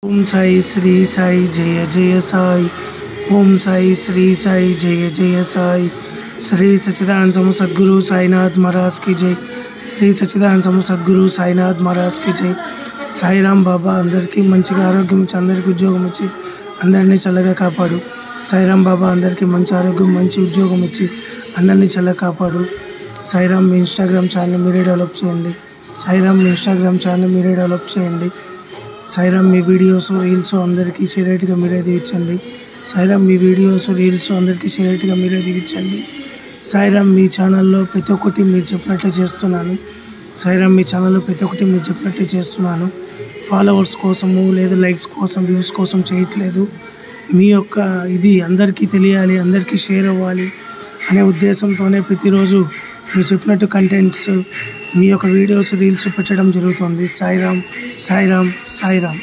ఓం సాయి శ్రీ సాయి జయ జయ సాయి. ఓం సాయి శ్రీ సాయి జయ జయ సాయి. శ్రీ సచ్చిదానంద సమూह సద్గురు సాయినాథ్ మహారాజ్ की जय. శ్రీ సచ్చిదానంద సమూह సద్గురు సాయినాథ్ మహారాజ్ की जय. సాయిరామ్ బాబా అందరికీ మంచిగా ఆరోగ్యం ఇచ్చి అందరికీ ఉద్యోగం ఇచ్చి అందరినీ చల్లగా కాపాడు. సాయిరామ్ బాబా అందరికీ మంచి ఆరోగ్యం మంచి ఉద్యోగం ఇచ్చి అందరినీ చల్లగా కాపాడు. సాయిరామ్ మీ ఇన్స్టాగ్రామ్ ఛానల్ మీరే డెవలప్ చేయండి. సాయిరామ్ మీ ఇన్స్టాగ్రామ్ ఛానల్ మీరే డెవలప్ చేయండి. సాయిరామ్ మీ వీడియోస్ రీల్స్ అందరికీ షేరేట్గా మీరే దిగించండి. సాయిరామ్ మీ వీడియోస్ రీల్స్ అందరికీ షేరేట్గా మీరే దిగించండి. సాయిరామ్ మీ ఛానల్లో ప్రతి ఒక్కటి మీరు చెప్పినట్టే చేస్తున్నాను. సాయిరామ్ మీ ఛానల్లో ప్రతి ఒక్కటి మీరు చెప్పినట్టే చేస్తున్నాను. ఫాలోవర్స్ కోసము లేదా లైక్స్ కోసం వ్యూస్ కోసం చేయట్లేదు. మీ యొక్క ఇది అందరికీ తెలియాలి, అందరికీ షేర్ అవ్వాలి అనే ఉద్దేశంతోనే ప్రతిరోజు మీరు చెప్పినట్టు కంటెంట్స్ మీ యొక్క వీడియోస్ రీల్స్ పెట్టడం జరుగుతుంది. సాయిరామ్ సాయిరామ్ సాయిరామ్.